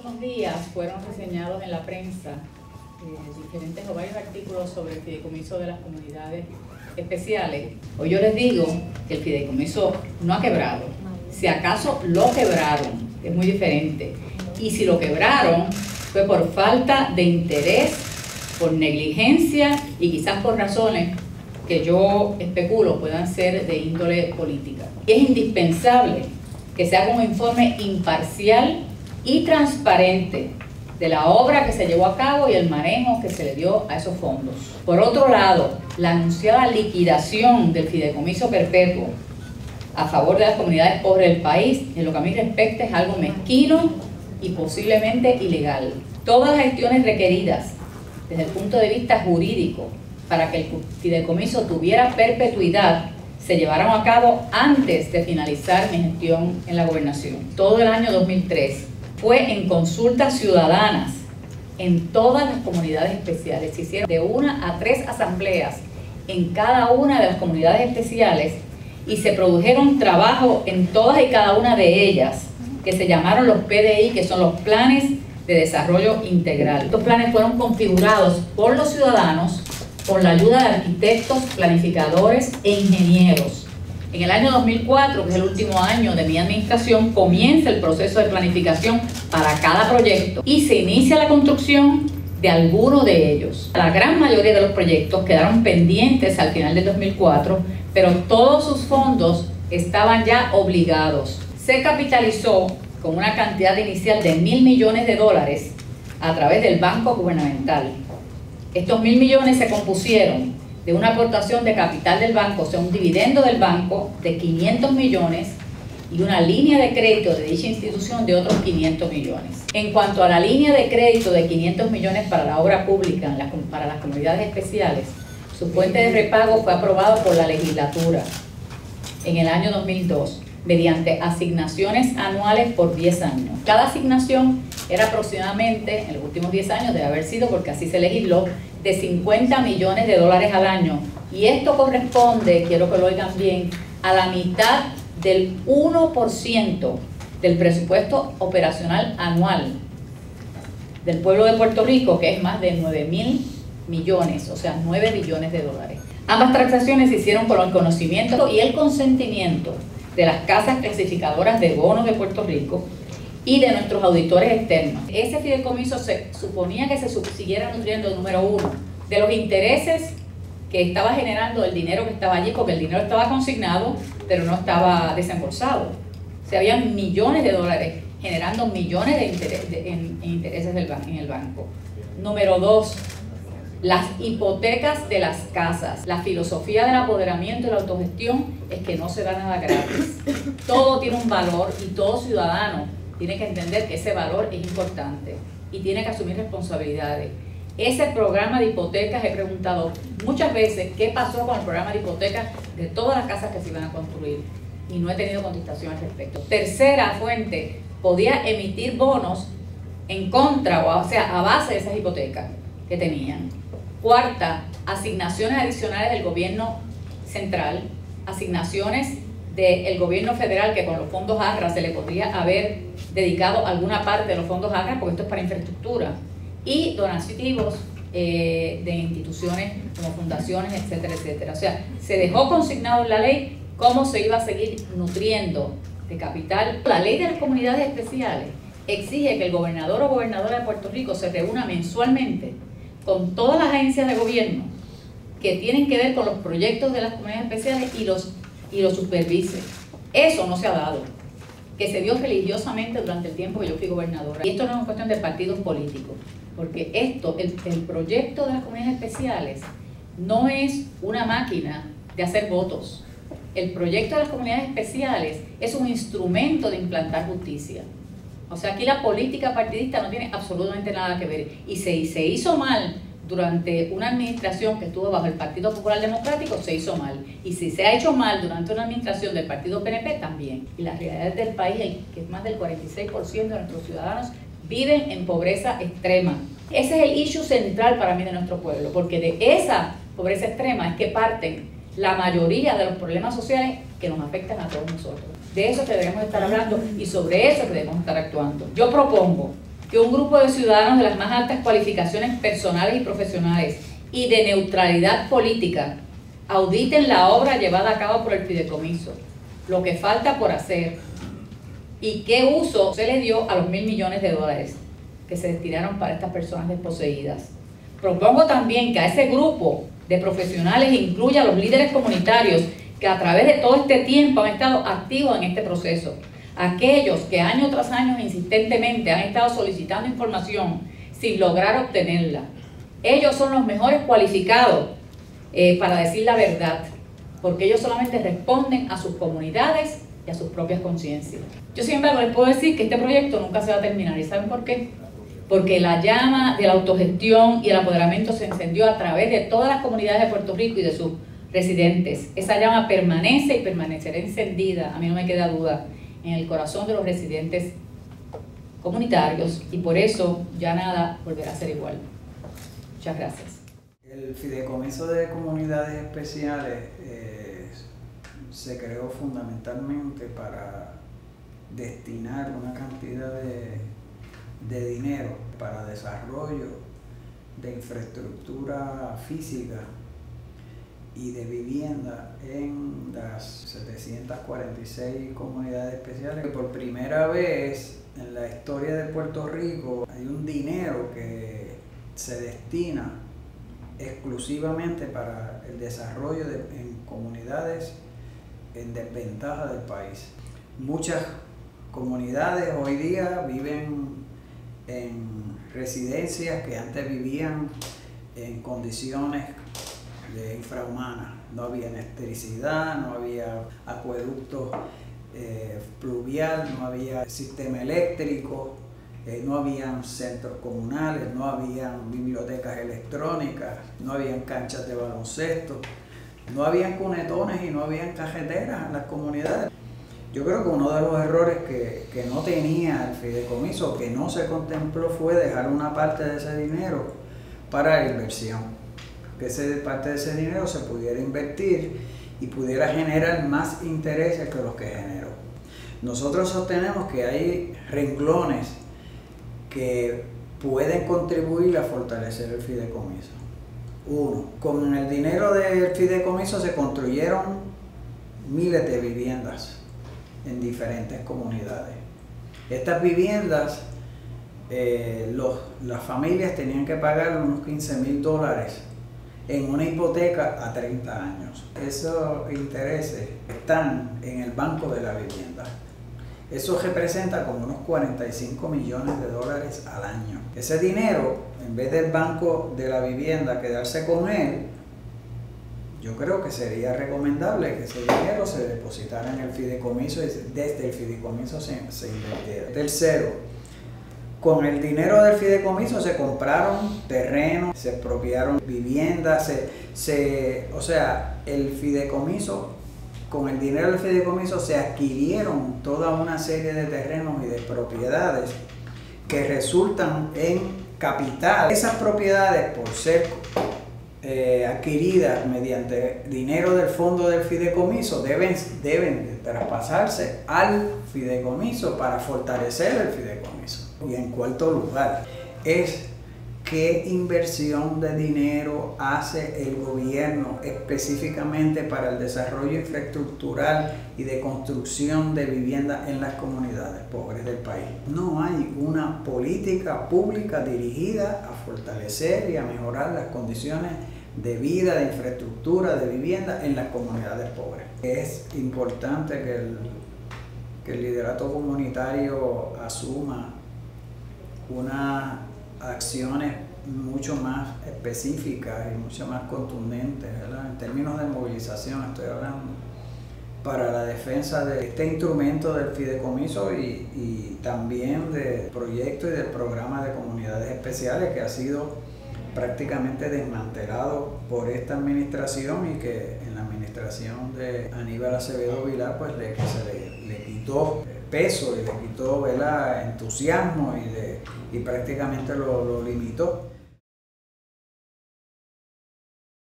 últimos días fueron reseñados en la prensa diferentes o varios artículos sobre el fideicomiso de las comunidades especiales. Hoy yo les digo que el fideicomiso no ha quebrado. Si acaso lo quebraron, es muy diferente. Y si lo quebraron, fue por falta de interés, por negligencia y quizás por razones que yo especulo puedan ser de índole política. Y es indispensable que se haga un informe imparcial y transparente de la obra que se llevó a cabo y el manejo que se le dio a esos fondos. Por otro lado, la anunciada liquidación del fideicomiso perpetuo a favor de las comunidades pobres del país, en lo que a mí respecta, es algo mezquino y posiblemente ilegal. Todas las gestiones requeridas desde el punto de vista jurídico para que el fideicomiso tuviera perpetuidad se llevaron a cabo antes de finalizar mi gestión en la gobernación. Todo el año 2003 fue en consultas ciudadanas en todas las comunidades especiales. Se hicieron de 1 a 3 asambleas en cada una de las comunidades especiales y se produjeron trabajos en todas y cada una de ellas que se llamaron los PDI, que son los planes de desarrollo integral. Estos planes fueron configurados por los ciudadanos con la ayuda de arquitectos, planificadores e ingenieros. En el año 2004, que es el último año de mi administración, comienza el proceso de planificación para cada proyecto y se inicia la construcción de algunos de ellos. La gran mayoría de los proyectos quedaron pendientes al final del 2004, pero todos sus fondos estaban ya obligados. Se capitalizó con una cantidad inicial de $1.000 millones a través del Banco Gubernamental. Estos 1.000 millones se compusieron de una aportación de capital del banco, o sea, un dividendo del banco de 500 millones y una línea de crédito de dicha institución de otros 500 millones. En cuanto a la línea de crédito de 500 millones para la obra pública para las comunidades especiales, su fuente de repago fue aprobado por la legislatura en el año 2002 mediante asignaciones anuales por 10 años. Cada asignación era aproximadamente, en los últimos 10 años debe haber sido, porque así se legisló, de $50 millones al año. Y esto corresponde, quiero que lo oigan bien, a la mitad del 1% del presupuesto operacional anual del pueblo de Puerto Rico, que es más de 9.000 millones, o sea, $9 billones. Ambas transacciones se hicieron con el conocimiento y el consentimiento de las casas clasificadoras de bonos de Puerto Rico y de nuestros auditores externos. Ese fideicomiso se suponía que se siguiera nutriendo, número uno, de los intereses que estaba generando el dinero que estaba allí, porque el dinero estaba consignado, pero no estaba desembolsado. O sea, había millones de dólares generando millones en intereses en el banco. Número dos, las hipotecas de las casas. La filosofía del apoderamiento y la autogestión es que no se da nada gratis. Todo tiene un valor y todo ciudadano tiene que entender que ese valor es importante y tiene que asumir responsabilidades. Ese programa de hipotecas, he preguntado muchas veces qué pasó con el programa de hipotecas de todas las casas que se iban a construir y no he tenido contestación al respecto. Tercera fuente, podía emitir bonos en contra, o sea, a base de esas hipotecas que tenían. Cuarta, asignaciones adicionales del gobierno central, asignaciones del gobierno federal que con los fondos AGRA se le podría haber dedicado alguna parte de los fondos AGRA, porque esto es para infraestructura, y donativos de instituciones como fundaciones, etcétera, etcétera. O sea, se dejó consignado en la ley cómo se iba a seguir nutriendo de capital. La ley de las comunidades especiales exige que el gobernador o gobernadora de Puerto Rico se reúna mensualmente con todas las agencias de gobierno que tienen que ver con los proyectos de las comunidades especiales y los supervise. Eso no se ha dado, que se dio religiosamente durante el tiempo que yo fui gobernadora. Y esto no es una cuestión de partidos políticos, porque el proyecto de las comunidades especiales no es una máquina de hacer votos. El proyecto de las comunidades especiales es un instrumento de implantar justicia. O sea, aquí la política partidista no tiene absolutamente nada que ver. Y se hizo mal durante una administración que estuvo bajo el Partido Popular Democrático, se hizo mal. Y si se ha hecho mal durante una administración del Partido PNP, también. Y la realidad es del país, que más del 46% de nuestros ciudadanos viven en pobreza extrema. Ese es el issue central para mí de nuestro pueblo, porque de esa pobreza extrema es que parten la mayoría de los problemas sociales que nos afectan a todos nosotros. De eso que debemos estar hablando y sobre eso que debemos estar actuando. Yo propongo que un grupo de ciudadanos de las más altas cualificaciones personales y profesionales y de neutralidad política auditen la obra llevada a cabo por el fideicomiso, lo que falta por hacer y qué uso se le dio a los $1.000 millones que se destinaron para estas personas desposeídas. Propongo también que a ese grupo de profesionales incluya a los líderes comunitarios que a través de todo este tiempo han estado activos en este proceso, aquellos que año tras año insistentemente han estado solicitando información sin lograr obtenerla. Ellos son los mejores cualificados para decir la verdad, porque ellos solamente responden a sus comunidades y a sus propias conciencias. Yo sin embargo les puedo decir que este proyecto nunca se va a terminar. ¿Y saben por qué? Porque la llama de la autogestión y el apoderamiento se encendió a través de todas las comunidades de Puerto Rico y de sus residentes. Esa llama permanece y permanecerá encendida, a mí no me queda duda, en el corazón de los residentes comunitarios, y por eso ya nada volverá a ser igual. Muchas gracias. El Fideicomiso de Comunidades Especiales se creó fundamentalmente para destinar una cantidad de dinero para desarrollo de infraestructura física y de vivienda en las 746 comunidades especiales. Por primera vez en la historia de Puerto Rico hay un dinero que se destina exclusivamente para el desarrollo en comunidades en desventaja del país. Muchas comunidades hoy día viven en residencias que antes vivían en condiciones infrahumanas. No había electricidad, no había acueductos pluvial, no había sistema eléctrico, no habían centros comunales, no habían bibliotecas electrónicas, no habían canchas de baloncesto, no habían cunetones y no habían cajeteras en las comunidades. Yo creo que uno de los errores que no tenía el fideicomiso, que no se contempló, fue dejar una parte de ese dinero para inversión. Que parte de ese dinero se pudiera invertir y pudiera generar más intereses que los que generó. Nosotros sostenemos que hay renglones que pueden contribuir a fortalecer el fideicomiso. Uno, con el dinero del fideicomiso se construyeron miles de viviendas en diferentes comunidades. Estas viviendas, las familias tenían que pagar unos $15,000 en una hipoteca a 30 años. Esos intereses están en el Banco de la Vivienda. Eso representa como unos $45 millones al año. Ese dinero, en vez del Banco de la Vivienda quedarse con él, yo creo que sería recomendable que ese dinero se depositara en el fideicomiso y desde el fideicomiso se invirtiera. Tercero, con el dinero del fideicomiso se compraron terrenos, se expropiaron viviendas, o sea, el fideicomiso, con el dinero del fideicomiso se adquirieron toda una serie de terrenos y de propiedades que resultan en capital. Esas propiedades, por ser adquiridas mediante dinero del fondo del fideicomiso, deben traspasarse al fideicomiso para fortalecer el fideicomiso. Y en cuarto lugar, es qué inversión de dinero hace el gobierno específicamente para el desarrollo infraestructural y de construcción de viviendas en las comunidades pobres del país. No hay una política pública dirigida a fortalecer y a mejorar las condiciones de vida, de infraestructura, de vivienda en las comunidades pobres. Es importante que el liderato comunitario asuma unas acciones mucho más específicas y mucho más contundentes, ¿verdad? En términos de movilización estoy hablando, para la defensa de este instrumento del fideicomiso y también del proyecto y del programa de comunidades especiales que ha sido prácticamente desmantelado por esta administración y que en la administración de Aníbal Acevedo Vilá pues se le quitó peso y le quitó, ¿verdad?, entusiasmo y prácticamente lo limitó.